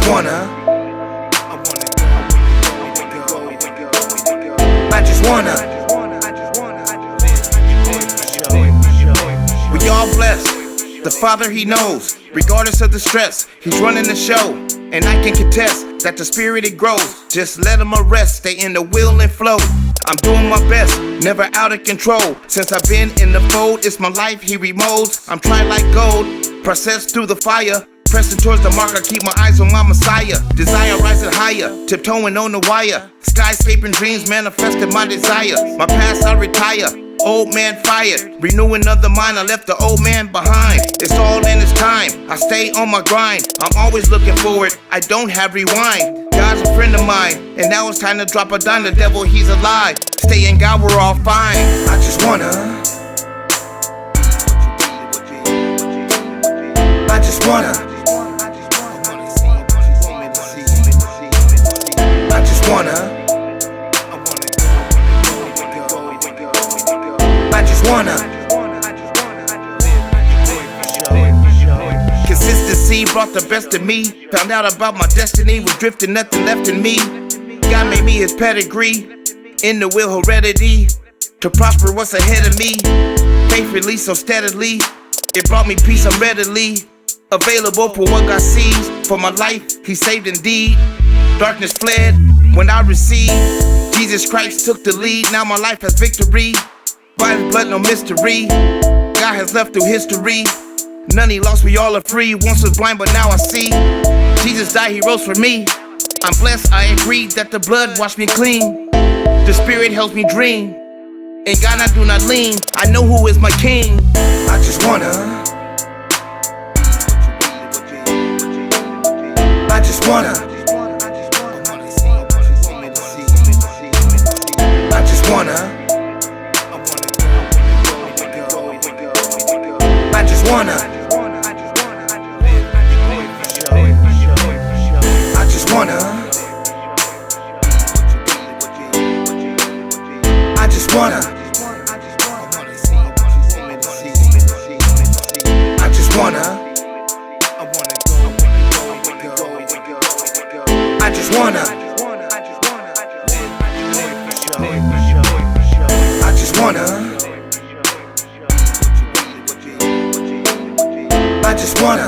just wanna. I just wanna. We all blessed. The Father, He knows. Regardless of the stress, He's running the show. And I can contest that the spirit it grows. Just let Him arrest, stay in the will and flow. I'm doing my best, never out of control. Since I've been in the fold, it's my life He remolds. I'm tried like gold, processed through the fire. Pressing towards the mark, I keep my eyes on my Messiah. Desire rising higher, tiptoeing on the wire. Skyscraping dreams manifested my desire. My past I retire, old man fired. Renewing of the mind, I left the old man behind. It's all in its time, I stay on my grind. I'm always looking forward, I don't have rewind. God's a friend of mine, and now it's time to drop a dime. The devil, he's alive. Stay in God, we're all fine. I just wanna. I just wanna. I just wanna. I just wanna. Consistency brought the best of me. Found out about my destiny, was drifting, nothing left in me. God made me His pedigree. In the will, heredity. To prosper what's ahead of me. Faithfully, so steadily. It brought me peace, I'm readily available for what God sees. For my life, He saved indeed. Darkness fled when I received. Jesus Christ took the lead. Now my life has victory. By His blood, no mystery. God has left through history. None He lost, we all are free. Once was blind, but now I see. Jesus died, He rose for me. I'm blessed, I agree that the blood washed me clean. The Spirit helps me dream. In God I do not lean. I know who is my King. I just wanna. I just wanna. I just wanna. I just wanna. I just wanna. I just wanna. I just wanna. I just wanna. I just wanna. I just wanna. I just wanna.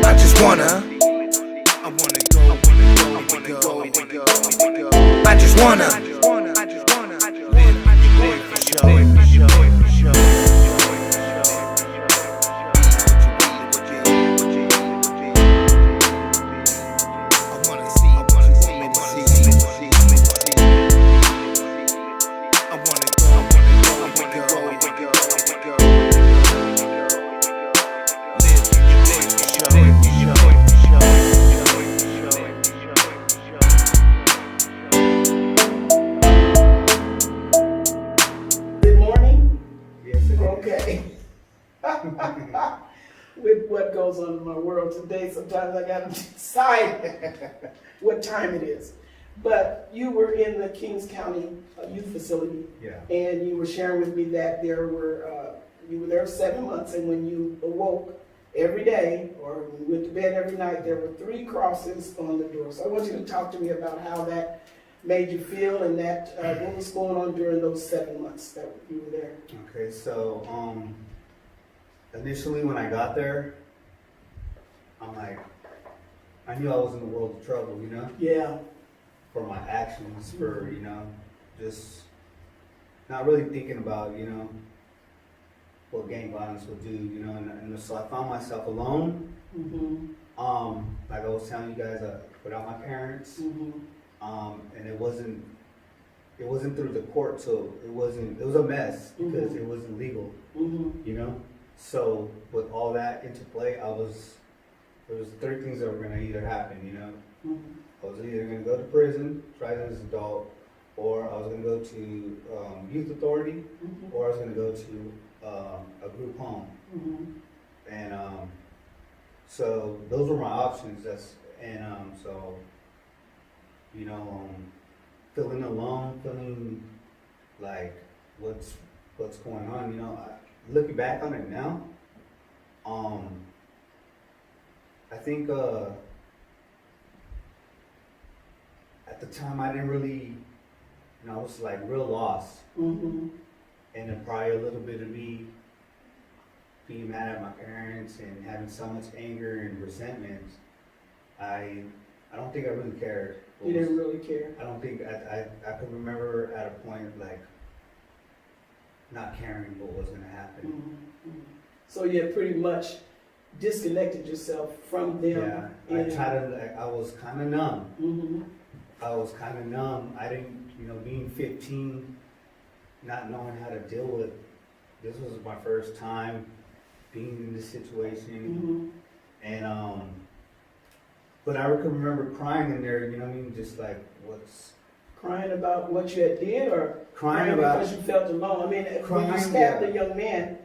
I just wanna. With what goes on in my world today, sometimes I gotta decide what time it is. But you were in the Kings County Youth Facility, and you were sharing with me that there were you were there 7 months, and when you awoke every day or when you went to bed every night, there were 3 crosses on the door. So I want you to talk to me about how that made you feel, and that what was going on during those 7 months that you were there. Okay, so initially when I got there, I'm like, I knew I was in the world of trouble, you know? Yeah. For my actions, for, you know, just not really thinking about, you know, what gang violence would do, you know, and so I found myself alone. Like I was telling you guys, without my parents, and it wasn't through the court, so it was a mess because it wasn't legal, you know? So with all that into play, there was 3 things that were gonna either happen, you know? I was either gonna go to prison, try as an adult, or I was gonna go to youth authority, or I was gonna go to a group home. And so those were my options. So you know, feeling alone, feeling like what's going on. You know, looking back on it now, I think at the time I didn't really, I was like real lost. Mm-hmm. And then probably a little bit of me being mad at my parents and having so much anger and resentment. I don't think I really cared. You didn't really care. I don't think I could remember at a point like not caring what was gonna happen. Mm-hmm. So you had pretty much disconnected yourself from them. Yeah, I was kind of numb. Mm-hmm. I was kind of numb. I didn't, being 15, not knowing how to deal with. This was my first time being in this situation, and but I can remember crying in there. You know what I mean? Just like what's crying about what you had did, or crying about because you felt alone. I mean, when you stabbed the young man,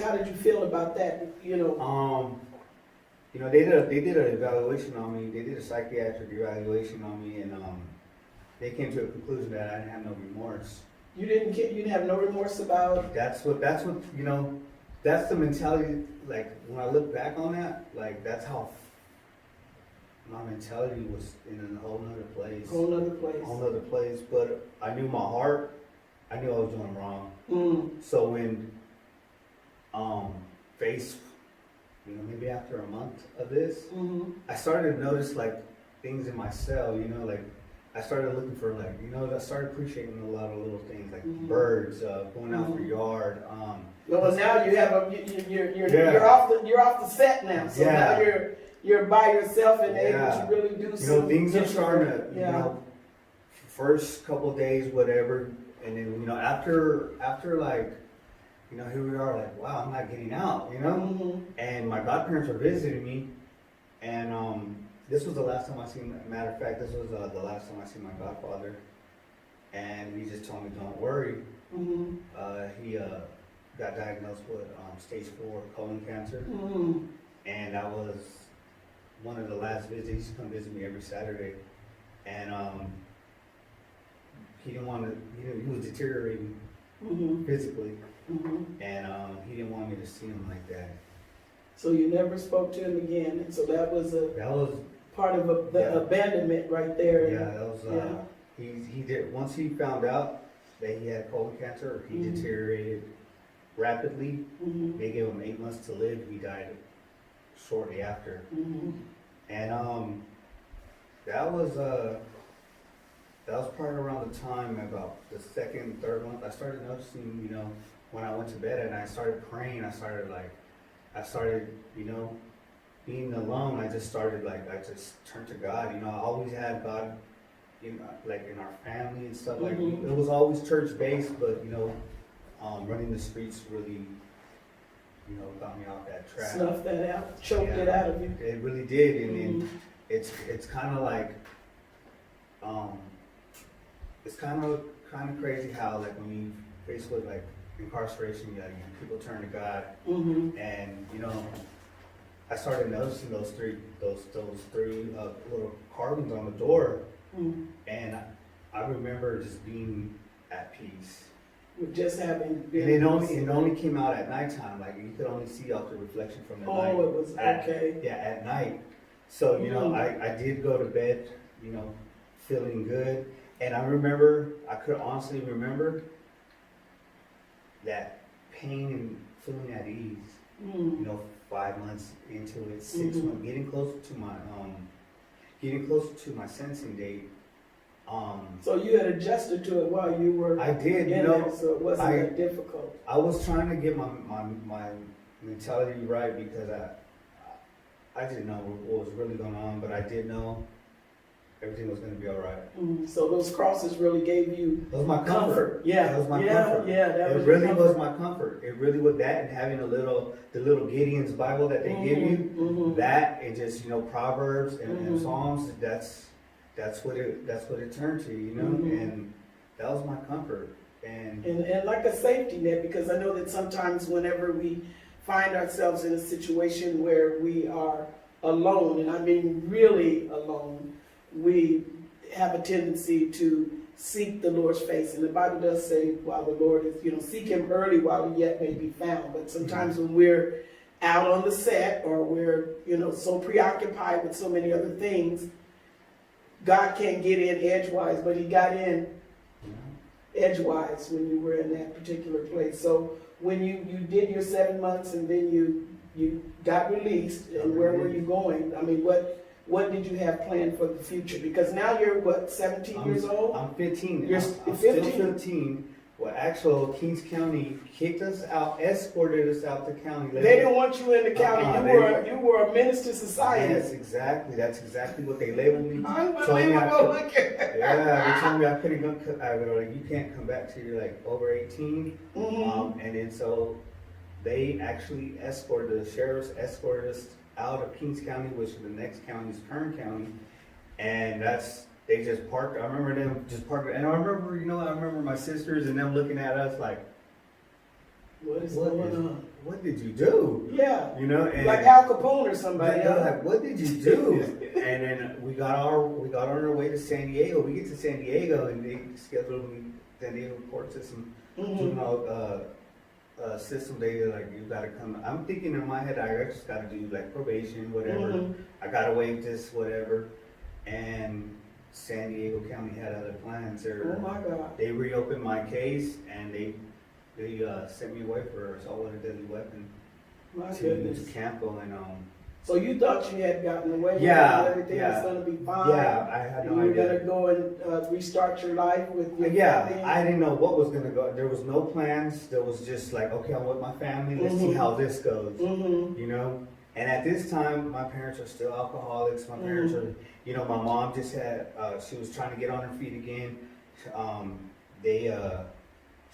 how did you feel about that? They did an evaluation on me. They did a psychiatric evaluation on me, and they came to a conclusion that I didn't have no remorse. You didn't have no remorse about. That's what that's the mentality. Like when I look back on that, like that's how my mentality was in a whole nother place. Whole nother place. But I knew my heart. I knew I was doing wrong. So when maybe after a month of this, I started to notice like things in my cell, like I started looking for I started appreciating a lot of little things like birds, going out for yard. Well, now you have you're off the set now, so now you're by yourself and able to really do some things are starting to first couple of days whatever, and then after like. Here we are, like, wow, I'm not getting out, And my godparents were visiting me, and this was the last time I seen, matter of fact, this was the last time I seen my godfather, and he just told me, don't worry. He got diagnosed with stage 4 colon cancer, and that was one of the last visits. He used to come visit me every Saturday, and he didn't want to, he was deteriorating physically. And he didn't want me to see him like that. So you never spoke to him again, and so that was part of the abandonment right there. Yeah, that was. He did once he found out that he had colon cancer. He deteriorated rapidly. They gave him 8 months to live. He died shortly after. And that was probably around the time about the second, third month. I started noticing, when I went to bed and I started praying, I started being alone. I just turned to God. I always had God, like in our family and stuff. Like it was always church based, but running the streets really, got me off that track. Snuffed that out, choked it out of you. It really did, and it's kind of like, it's kind of crazy how like when you face with like incarceration, people turn to God, and I started noticing those three little carvings on the door, and I remember just being at peace. With just having been. And it only came out at nighttime. Like you could only see out the reflection from the light. Oh, it was okay. Yeah, at night. So I did go to bed, feeling good, and I could honestly remember that pain and feeling at ease. 5 months into it, 6 months, getting closer to my sentencing date. So you had adjusted to it while you were. I did, so it wasn't that difficult. I was trying to get my mentality right because I didn't know what was really going on, but I did know everything was going to be all right. So those crosses really gave you. That was my comfort. Yeah, that was my comfort. It really was my comfort. It really was that, and having the little Gideon's Bible that they give you, that and just Proverbs and Psalms. That's what it turned to, and that was my comfort. And like a safety net, because I know that sometimes whenever we find ourselves in a situation where we are alone, and I mean really alone, we have a tendency to seek the Lord's face. And the Bible does say, while the Lord is, seek him early while he yet may be found. But sometimes when we're out on the set, or we're, so preoccupied with so many other things, God can't get in edgewise, but he got in edgewise when you were in that particular place. So when you did your 7 months and then you got released, and where were you going? I mean, what did you have planned for the future? Because now you're, 17 years old? I'm 15. You're I'm 15? still 15. Well, actually, Kings County kicked us out, escorted us out the county. They didn't want you in the county. You were a menace to society. Yes, exactly. That's exactly what they labeled me. Unbelievable. Yeah, they told me I couldn't go. I was like, you can't come back till you're like over 18. Mm-hmm. And then so they actually the sheriffs escorted us out of Kings County, which is the next county is Kern County, and they just parked. I remember them just parked, and I remember my sisters and them looking at us like, what is going on? What did you do? Yeah, and like Al Capone or somebody. They're like, what did you do? And then we got on our way to San Diego. We get to San Diego, and they scheduled me. Then they report to some juvenile system. They like, you gotta come. I'm thinking in my head, I just gotta do like probation, whatever. I gotta waive this, whatever. And San Diego County had other plans. Oh my God! They reopened my case, and they sent me away for assault with a deadly weapon to Campo, and So you thought you had gotten away? Yeah, everything was going to be fine. Yeah, I had no idea. You were going to go and restart your life with your family. I didn't know what was going to go. There was no plans. There was just like, okay, I'm with my family. Let's see how this goes. And at this time, my parents are still alcoholics. My parents are, my mom just had, she was trying to get on her feet again.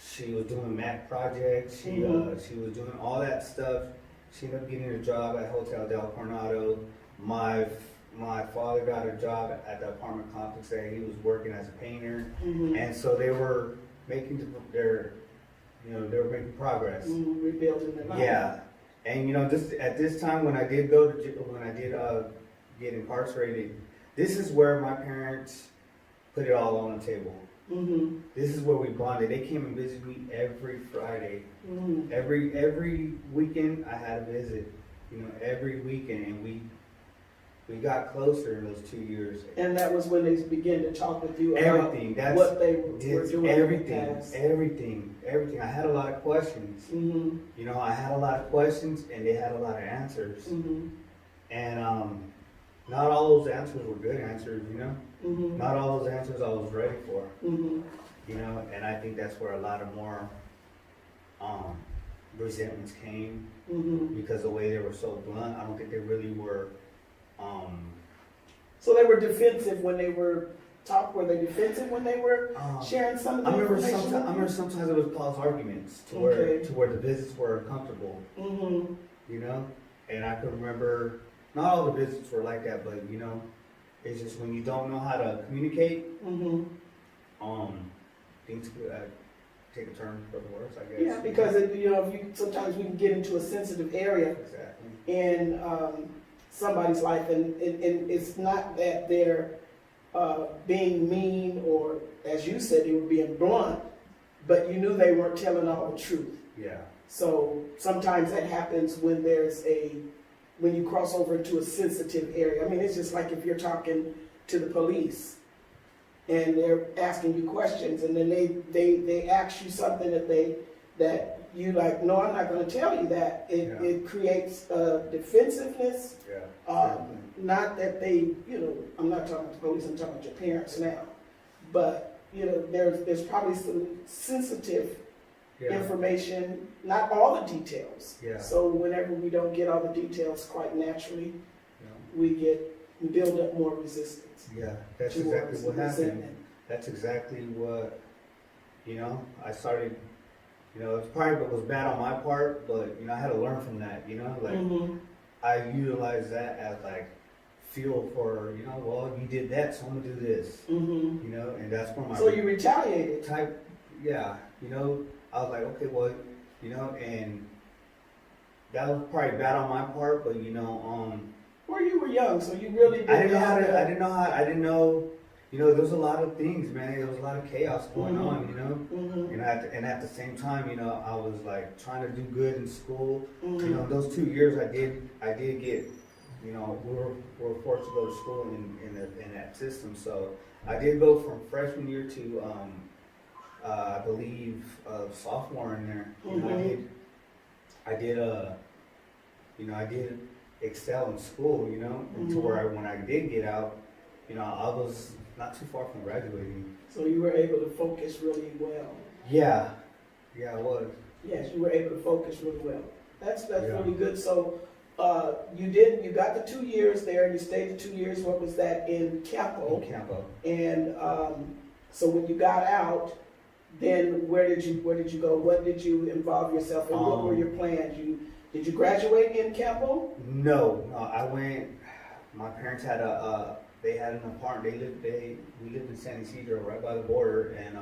She was doing Meth projects. She was doing all that stuff. She ended up getting a job at Hotel Del Coronado. My father got a job at the apartment complex there. He was working as a painter, and so they were making progress. Rebuilding their life. Yeah, and just at this time when I did get incarcerated, this is where my parents put it all on the table. This is where we bonded. They came and visited me every Friday. Every weekend I had a visit. Every weekend, and we got closer in those 2 years. And that was when they began to talk with you about everything. What they were doing. Everything. I had a lot of questions. I had a lot of questions, and they had a lot of answers. And not all those answers were good answers. Not all those answers I was ready for. And I think that's where a lot of more resentments came, because the way they were so blunt. I don't think they really were. So they were defensive when they were were they defensive when they were sharing some of the information? I remember sometimes it was Paul's arguments to where the visits were uncomfortable. And I could remember not all the visits were like that, but it's just when you don't know how to communicate, things could take a turn for the worse, I guess. Yeah, because sometimes we can get into a sensitive area in somebody's life, and it's not that they're being mean, or as you said, they were being blunt, but you knew they weren't telling all the truth. Yeah. So sometimes that happens when when you cross over into a sensitive area. I mean, it's just like if you're talking to the police and they're asking you questions, and then they ask you something that you like, no, I'm not going to tell you that. It creates defensiveness. Not that I'm not talking to police, I'm talking to your parents now. But, there's probably some sensitive information, not all the details. So whenever we don't get all the details quite naturally, we build up more resistance. Yeah, that's exactly what happened. That's exactly what, I started, it's probably what was bad on my part, but, I had to learn from that, I utilized that as like fuel for, well, you did that, so I'm gonna do this, and that's where So you retaliated. I was like, okay, well, and that was probably bad on my part, but Well, you were young, so you really didn't I didn't know. you know, there was a lot of things, man. There was a lot of chaos going Mhm. on, you know. Mhm. And at the same time, you know, I was like trying to do good in school. Mhm. You know, those 2 years I did get, you know, we were forced to go to school in that system. So I did go from freshman year to I believe sophomore in there. You know, I did excel in school, you know, to Mhm. where when I did get out, you know, I was not too far from graduating. So you were able to focus really well. Yeah, I was. Yes, you were able to focus really well. That's Yeah. really good. So you got the 2 years there, and you stayed the 2 years. What was that in Campo? Campo. And so when you got out, then where did you go? What did you involve yourself in? What were your plans? Did you graduate in Campo? No, I went. My parents had they had an apartment. We lived in San Isidro, right by the border, and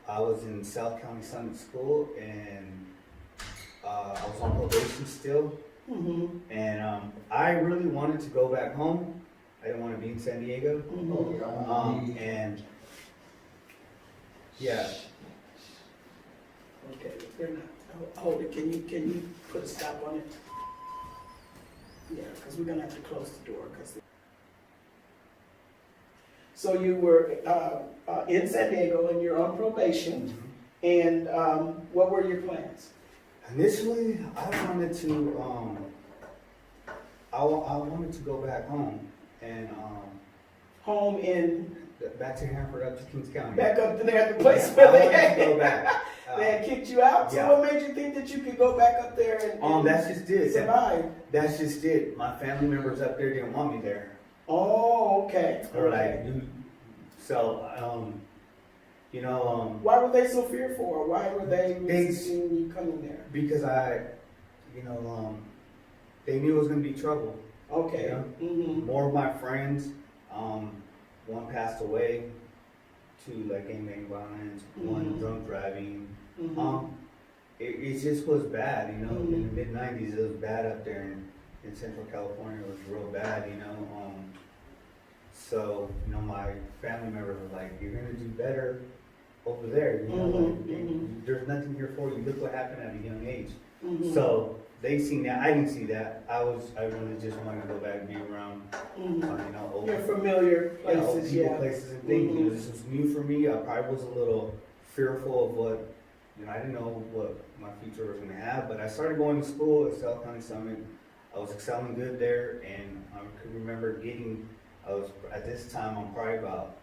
I was in South County Summit School, and I was on probation still. Mm-hmm. And I really wanted to go back home. I didn't want to be in San Diego. Mm-hmm. And yeah, Okay, they're not. Hold it. Can you put a stop on it? Yeah, because we're gonna have to close the door. So you were in San Diego and you're on probation. And what were your plans? initially I wanted to I wanted to go back home and Home in back to Hanford, up to Kings County. back up to there at the place Yeah, where I they wanted to had, go back. they had kicked you out. Yeah. So what made you think that you could go back up there and That's just it. survive? That's just it. My family members up there didn't want me there. Oh, okay. They were like, dude. So, you know, Why were they so fearful? Or why were they They- resisting you coming there? because they knew it was gonna be trouble. Okay. Yeah. Mm-hmm. More of my friends, one passed away, two like gang violence, one Mhm. drunk driving. Mm-hmm. It just was bad, you know. Mhm. In the mid-90s, it was bad up there in Central California. It was real bad, you know. So, you know, my family members were like, "You're gonna do better over there, you know. Mhm, Like, mhm. there's nothing here for you. Look what happened at a young age." Mm-hmm. So they seen that. I didn't see that. I really just wanted to go back and be around, Mm-hmm. you know, old, Your familiar you know, places, people, yeah. places, and things. You know, Mhm. this was new for me. I probably was a little fearful of what, you know, I didn't know what my future was going to have. But I started going to school at South County Summit. I was excelling good there, and I could remember at this time, I'm probably about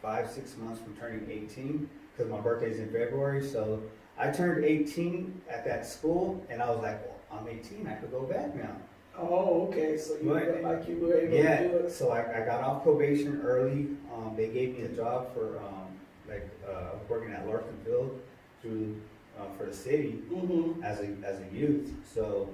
5-6 months from turning 18, because my birthday's in February. So I turned 18 at that school, and I was like, well, I'm 18, I could go back now. Oh, okay. So you Right. felt like you were able to do Yeah, it. so I got off probation early. They gave me a job for working at Larkin Field for the city Mm-hmm. as a youth. So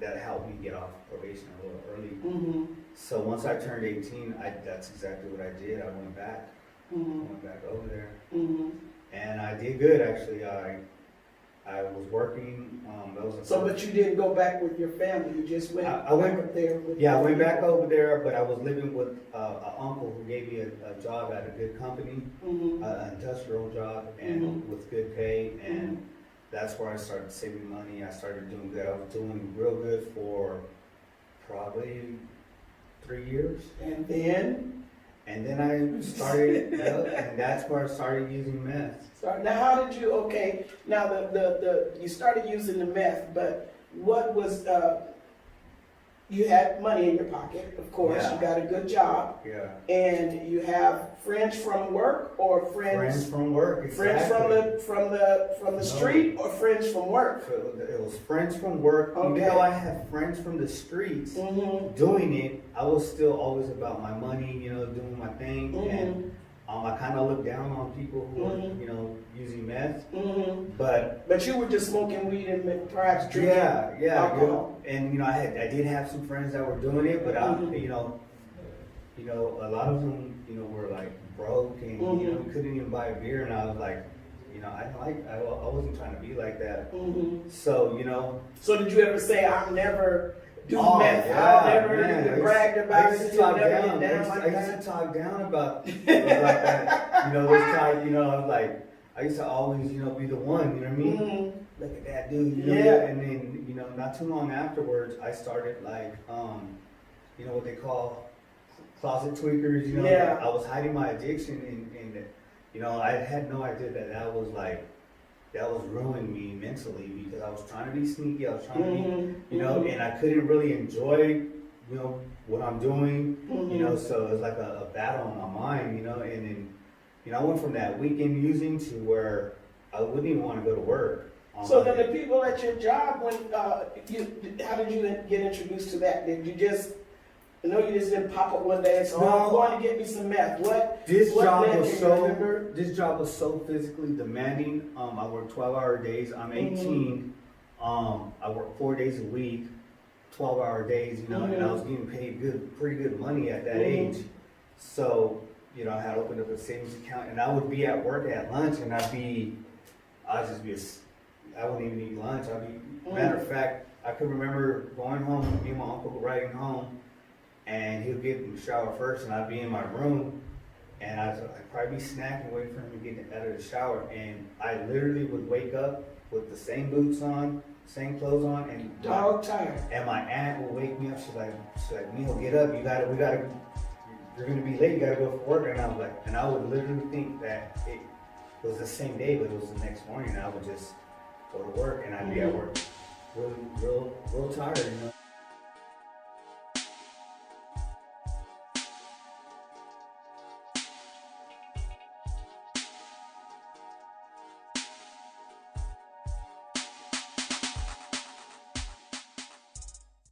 that helped me get off probation a little early. Mm-hmm. So once I turned 18, that's exactly what I did. I went back. Mm-hmm. Went back over there, Mm-hmm. and I did good actually. I was working. That was So, but you didn't go back with your family. You just went. I went- back up there. With Yeah, I your went back people. over there, but I was living with an uncle who gave me a job at a good company, Mhm. an industrial job, and Mhm. with good pay, and Mhm. that's where I started saving money. I started doing good. I was doing real good for probably 3 years, And then, and then I started, and that's where I started using meth. now how did you? Okay, now the you started using the meth, but what was? You had money in your pocket, of course. Yeah. You got a good job, Yeah, and you have friends from work or friends from work. friends Exactly. from the street or friends from work. It was friends from work. Okay. Even though I had friends from the streets Mm-hmm. doing it, I was still always about my money, you know, doing my thing. Mm-hmm. And I kind of looked down on people who were, Mhm. you know, using meth. Mm-hmm. But But you were just smoking weed and perhaps drinking. yeah, you alcohol. know, and you know, I did have some friends that were doing it, but Mhm. you know, a lot of them, you know, were like broke and you know, Mhm. couldn't even buy a beer, and I was like, you know, I wasn't trying to be like that. Mm-hmm. So you know, So did you ever say, I'm never, do Oh, meth. yeah, I never man. even bragged about I it. used to Until talk never down. get down like I used that. to talk down about things like that. You know, those type, you know, like, I used to always, you know, be the one, you know what I mean? Mhm. Look at that dude, you know? Yeah. And then, you know, not too long afterwards, I started like, you know, what they call closet tweakers, you know? Yeah. I was hiding my addiction and, you know, I had no idea that was like, that was ruining me mentally because I was trying to be sneaky, I was trying to be, you know, and I couldn't really enjoy, you know, what I'm doing, you know, so it's like a battle in my mind, you know, and then, you know, I went from that weekend using to where I wouldn't even want to go to work. So then the people at your job, when how did you get introduced to that? Did you just, I know you just didn't pop up one day and say, No. I'm going to get me some meth. This what job led was you, so remember? this job was so physically demanding. I work 12-hour days. I'm 18. I work 4 days a week, 12-hour days, you know, and I was getting paid pretty good money at that age. So, you know, I had opened up a savings account and I would be at work at lunch and I wouldn't even eat lunch. Matter of fact, I could remember going home, me and my uncle riding home, and he'll get in the shower first, and I'd be in my room, and I'd probably be snacking, waiting for him to get out of the shower, and I literally would wake up with the same boots on, same clothes on, and Dog tired. and my aunt would wake me up. She's like, Neil, get up, you're gonna be late, you gotta go for work. And I was like, and I would literally think that it was the same day, but it was the next morning, and I would just go to work, and I'd be at work really, real tired, you know.